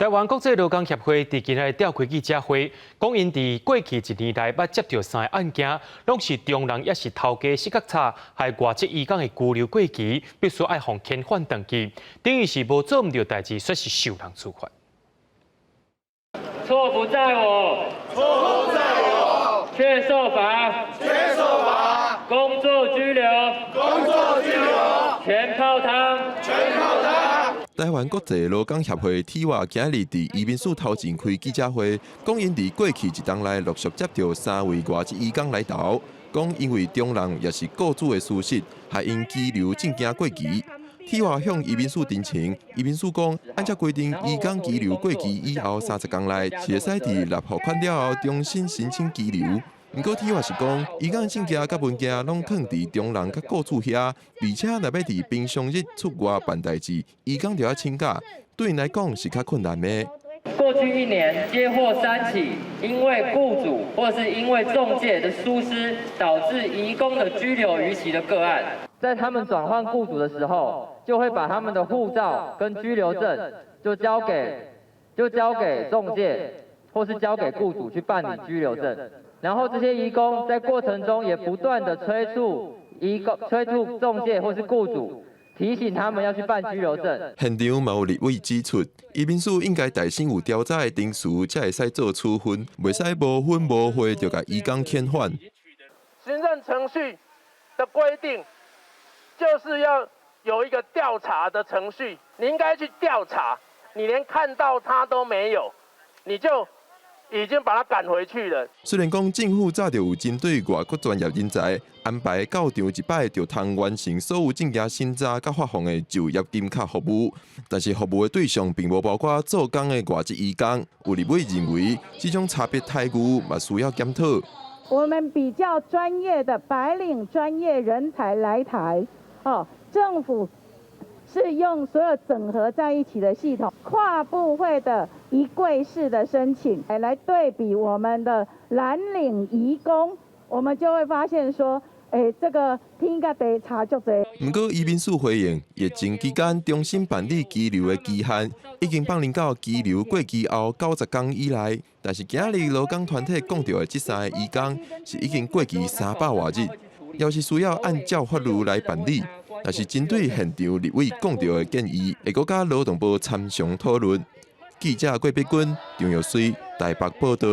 台湾国际劳工协会伫今日召开记者会，讲因伫过去1年内捌接到3个案件，拢是中人也是头家失觉差，害外籍移工的居留过期，必须爱互遣返登记，等于是无做唔到代志，说是受人处罚。错不在我，错不在我，却受罚，却受罚，工作拘留，工作拘留，全靠他，全靠他。台湾国际劳工协会体外今日伫移民署头前开记者会，讲因伫过去1冬内陆续接到3位外籍移工来投，讲因为中人也是雇主的疏失，害因居留证件过期。体外向移民署陈情，移民署讲，按照规定，移工居留过期以后30天内，是会使伫纳付款了后重新申请居留。不过体外是讲，移工证件甲文件拢放伫中人甲雇主遐，而且若要伫平常日出外办代志，移工就要请假，对因来讲是较困难的。过去1年接获3起因为雇主或是因为仲介的疏失，导致移工的居留逾期的个案，在他们转换雇主的时候，就会把他们的护照跟居留证就交给仲介，或是交给雇主去办理居留证。然后这些移工在过程中也不断的催促仲介或是雇主，提醒他们要去办居留证。现场嘛有立委指出，移民署应该大先有调查的定数，才会使做处分，袂使无分无会就甲移工遣返。行政程序的规定就是要有一个调查的程序，你应该去调查，你连看到他都没有，你就已经把他赶回去了。虽然讲政府早就有针对外国专业人才安排到场1摆就通完成所有证件审查甲发放的就业金卡服务，但是服务的对象并无包括做工的外籍移工。有立委认为，这种差别待遇嘛需要检讨。我们比较专业的白领专业人才来台，政府是用所有整合在一起的系统，跨部会的一柜式的申请，来对比我们的蓝领移工，我们就会发现说，这个天甲地差足多。不过移民署回应，疫情期间重新办理居留的期限已经放领到居留过期后90天以内，但是今日劳工团体讲到的这3个移工是已经过期300多日，要是需要按照法律来办理。但是针对现场立委讲到的建议，会搁甲劳动部参详讨论。记者郭碧君、张玉水台北报道。